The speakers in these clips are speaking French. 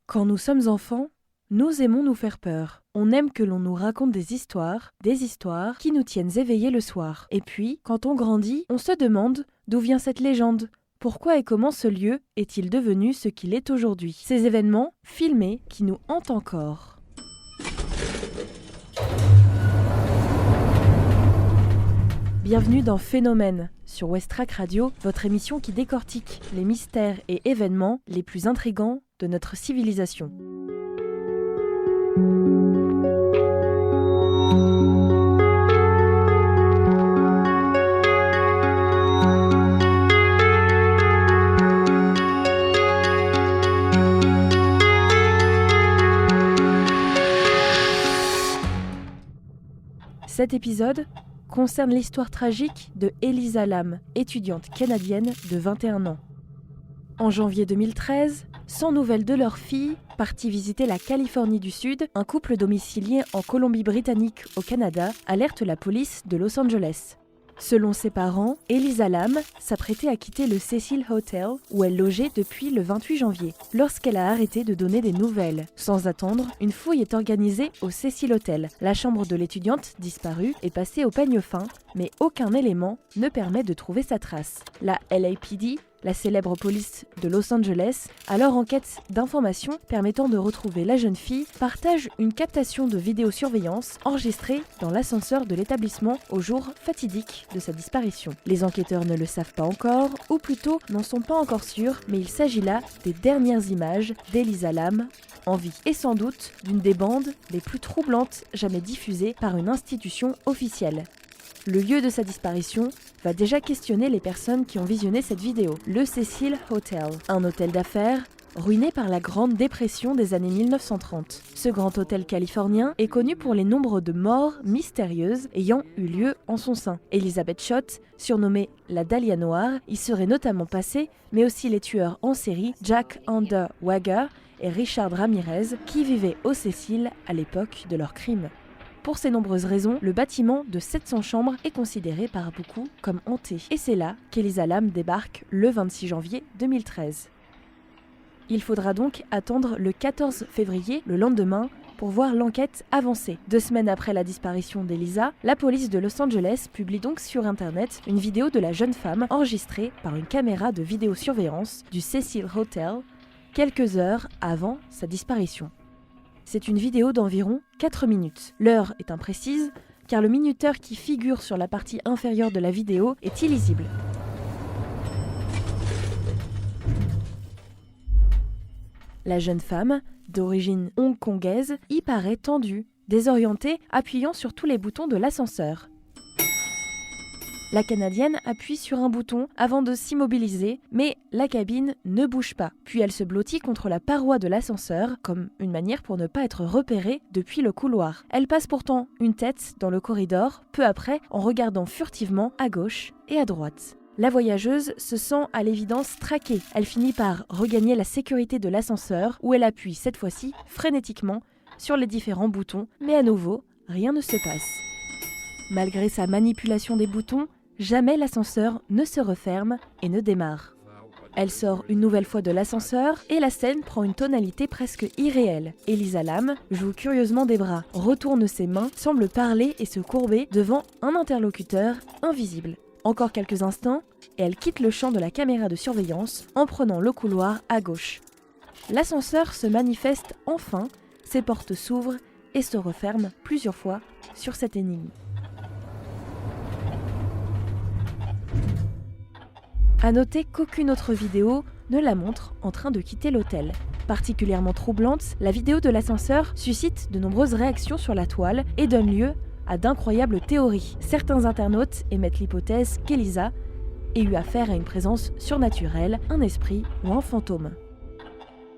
Quand nous sommes enfants, nous aimons nous faire peur. On aime que l'on nous raconte des histoires qui nous tiennent éveillés le soir. Et puis, quand on grandit, on se demande d'où vient cette légende. Pourquoi et comment ce lieu est-il devenu ce qu'il est aujourd'hui? Ces événements, filmés, qui nous hantent encore. Bienvenue dans Phénomène, sur Westrack Radio, votre émission qui décortique les mystères et événements les plus intrigants de notre civilisation. Cet épisode concerne l'histoire tragique de Elisa Lam, étudiante canadienne de 21 ans. En janvier 2013, sans nouvelles de leur fille, parti visiter la Californie du Sud, un couple domicilié en Colombie-Britannique au Canada alerte la police de Los Angeles. Selon ses parents, Elisa Lam s'apprêtait à quitter le Cecil Hotel où elle logeait depuis le 28 janvier, lorsqu'elle a arrêté de donner des nouvelles. Sans attendre, une fouille est organisée au Cecil Hotel. La chambre de l'étudiante disparue est passée au peigne fin, mais aucun élément ne permet de trouver sa trace. La LAPD, la célèbre police de Los Angeles, alors en quête d'informations permettant de retrouver la jeune fille, partage une captation de vidéosurveillance enregistrée dans l'ascenseur de l'établissement au jour fatidique de sa disparition. Les enquêteurs ne le savent pas encore, ou plutôt n'en sont pas encore sûrs, mais il s'agit là des dernières images d'Elisa Lam en vie, et sans doute d'une des bandes les plus troublantes jamais diffusées par une institution officielle. Le lieu de sa disparition va déjà questionner les personnes qui ont visionné cette vidéo. Le Cecil Hotel, un hôtel d'affaires ruiné par la Grande Dépression des années 1930. Ce grand hôtel californien est connu pour les nombres de morts mystérieuses ayant eu lieu en son sein. Elizabeth Shott, surnommée la Dahlia Noire, y serait notamment passée, mais aussi les tueurs en série Jack Underweger et Richard Ramirez, qui vivaient au Cecil à l'époque de leur crime. Pour ces nombreuses raisons, le bâtiment de 700 chambres est considéré par beaucoup comme hanté. Et c'est là qu'Elisa Lam débarque le 26 janvier 2013. Il faudra donc attendre le 14 février, le lendemain, pour voir l'enquête avancer. 2 semaines après la disparition d'Elisa, la police de Los Angeles publie donc sur Internet une vidéo de la jeune femme enregistrée par une caméra de vidéosurveillance du Cecil Hotel quelques heures avant sa disparition. C'est une vidéo d'environ 4 minutes. L'heure est imprécise, car le minuteur qui figure sur la partie inférieure de la vidéo est illisible. La jeune femme, d'origine hongkongaise, y paraît tendue, désorientée, appuyant sur tous les boutons de l'ascenseur. La Canadienne appuie sur un bouton avant de s'immobiliser, mais la cabine ne bouge pas. Puis elle se blottit contre la paroi de l'ascenseur, comme une manière pour ne pas être repérée depuis le couloir. Elle passe pourtant une tête dans le corridor, peu après, en regardant furtivement à gauche et à droite. La voyageuse se sent à l'évidence traquée. Elle finit par regagner la sécurité de l'ascenseur, où elle appuie cette fois-ci frénétiquement sur les différents boutons, mais à nouveau, rien ne se passe. Malgré sa manipulation des boutons, jamais l'ascenseur ne se referme et ne démarre. Elle sort une nouvelle fois de l'ascenseur et la scène prend une tonalité presque irréelle. Elisa Lam joue curieusement des bras, retourne ses mains, semble parler et se courber devant un interlocuteur invisible. Encore quelques instants et elle quitte le champ de la caméra de surveillance en prenant le couloir à gauche. L'ascenseur se manifeste enfin, ses portes s'ouvrent et se referment plusieurs fois sur cette énigme. À noter qu'aucune autre vidéo ne la montre en train de quitter l'hôtel. Particulièrement troublante, la vidéo de l'ascenseur suscite de nombreuses réactions sur la toile et donne lieu à d'incroyables théories. Certains internautes émettent l'hypothèse qu'Elisa ait eu affaire à une présence surnaturelle, un esprit ou un fantôme.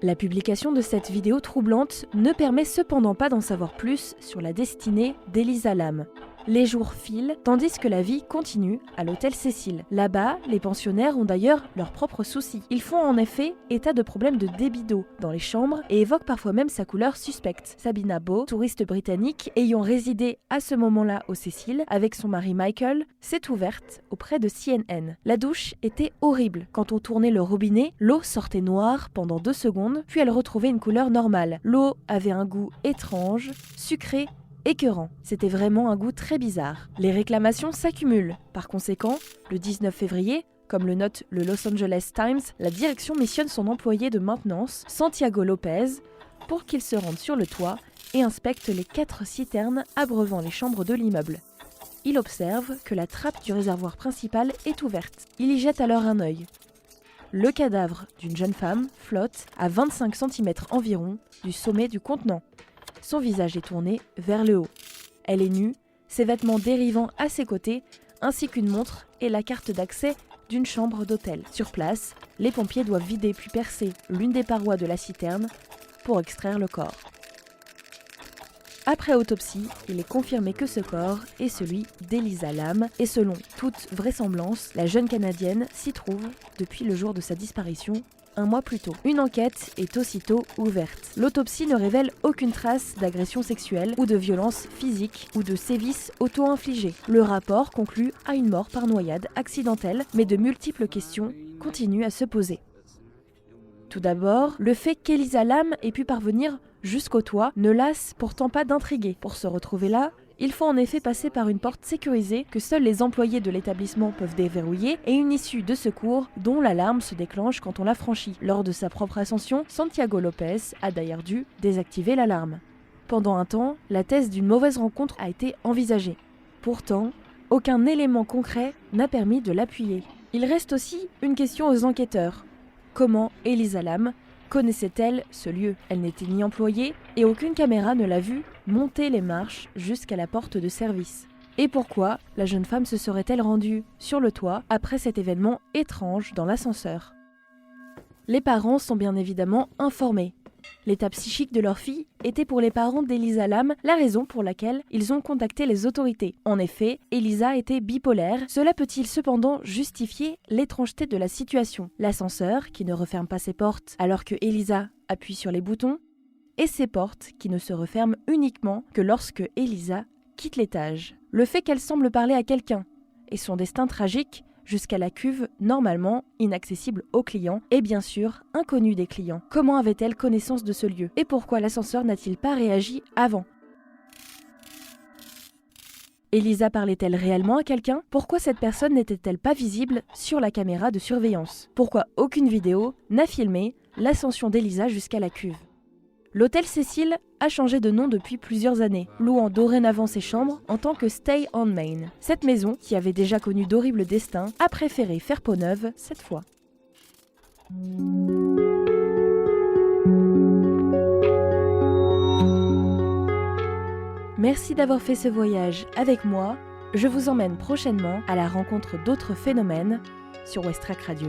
La publication de cette vidéo troublante ne permet cependant pas d'en savoir plus sur la destinée d'Elisa Lam. Les jours filent, tandis que la vie continue à l'hôtel Cécile. Là-bas, les pensionnaires ont d'ailleurs leurs propres soucis. Ils font en effet état de problèmes de débit d'eau dans les chambres et évoquent parfois même sa couleur suspecte. Sabina Beau, touriste britannique ayant résidé à ce moment-là au Cécile avec son mari Michael, s'est ouverte auprès de CNN. La douche était horrible. Quand on tournait le robinet, l'eau sortait noire pendant 2 secondes, puis elle retrouvait une couleur normale. L'eau avait un goût étrange, sucré, écœurant. C'était vraiment un goût très bizarre. Les réclamations s'accumulent. Par conséquent, le 19 février, comme le note le Los Angeles Times, la direction missionne son employé de maintenance, Santiago Lopez, pour qu'il se rende sur le toit et inspecte les 4 citernes abreuvant les chambres de l'immeuble. Il observe que la trappe du réservoir principal est ouverte. Il y jette alors un œil. Le cadavre d'une jeune femme flotte à 25 cm environ du sommet du contenant. Son visage est tourné vers le haut. Elle est nue, ses vêtements dérivant à ses côtés, ainsi qu'une montre et la carte d'accès d'une chambre d'hôtel. Sur place, les pompiers doivent vider puis percer l'une des parois de la citerne pour extraire le corps. Après autopsie, il est confirmé que ce corps est celui d'Elisa Lam et selon toute vraisemblance, la jeune Canadienne s'y trouve depuis le jour de sa disparition, 1 mois plus tôt. Une enquête est aussitôt ouverte. L'autopsie ne révèle aucune trace d'agression sexuelle ou de violence physique ou de sévices auto-infligés. Le rapport conclut à une mort par noyade accidentelle, mais de multiples questions continuent à se poser. Tout d'abord, le fait qu'Elisa Lam ait pu parvenir jusqu'au toit ne lasse pourtant pas d'intriguer. Pour se retrouver là, il faut en effet passer par une porte sécurisée que seuls les employés de l'établissement peuvent déverrouiller et une issue de secours dont l'alarme se déclenche quand on la franchit. Lors de sa propre ascension, Santiago Lopez a d'ailleurs dû désactiver l'alarme. Pendant un temps, la thèse d'une mauvaise rencontre a été envisagée. Pourtant, aucun élément concret n'a permis de l'appuyer. Il reste aussi une question aux enquêteurs. Comment Elisa Lam connaissait-elle ce lieu? Elle n'était ni employée et aucune caméra ne l'a vue monter les marches jusqu'à la porte de service. Et pourquoi la jeune femme se serait-elle rendue sur le toit après cet événement étrange dans l'ascenseur? Les parents sont bien évidemment informés. L'état psychique de leur fille était pour les parents d'Elisa Lam la raison pour laquelle ils ont contacté les autorités. En effet, Elisa était bipolaire. Cela peut-il cependant justifier l'étrangeté de la situation? L'ascenseur, qui ne referme pas ses portes alors que Elisa appuie sur les boutons, et ses portes qui ne se referment uniquement que lorsque Elisa quitte l'étage. Le fait qu'elle semble parler à quelqu'un et son destin tragique jusqu'à la cuve, normalement inaccessible aux clients, et bien sûr inconnue des clients. Comment avait-elle connaissance de ce lieu? Et pourquoi l'ascenseur n'a-t-il pas réagi avant? Elisa parlait-elle réellement à quelqu'un? Pourquoi cette personne n'était-elle pas visible sur la caméra de surveillance? Pourquoi aucune vidéo n'a filmé l'ascension d'Elisa jusqu'à la cuve? L'hôtel Cécile a changé de nom depuis plusieurs années, louant dorénavant ses chambres en tant que Stay on Main. Cette maison, qui avait déjà connu d'horribles destins, a préféré faire peau neuve cette fois. Merci d'avoir fait ce voyage avec moi. Je vous emmène prochainement à la rencontre d'autres phénomènes sur Westrack Radio.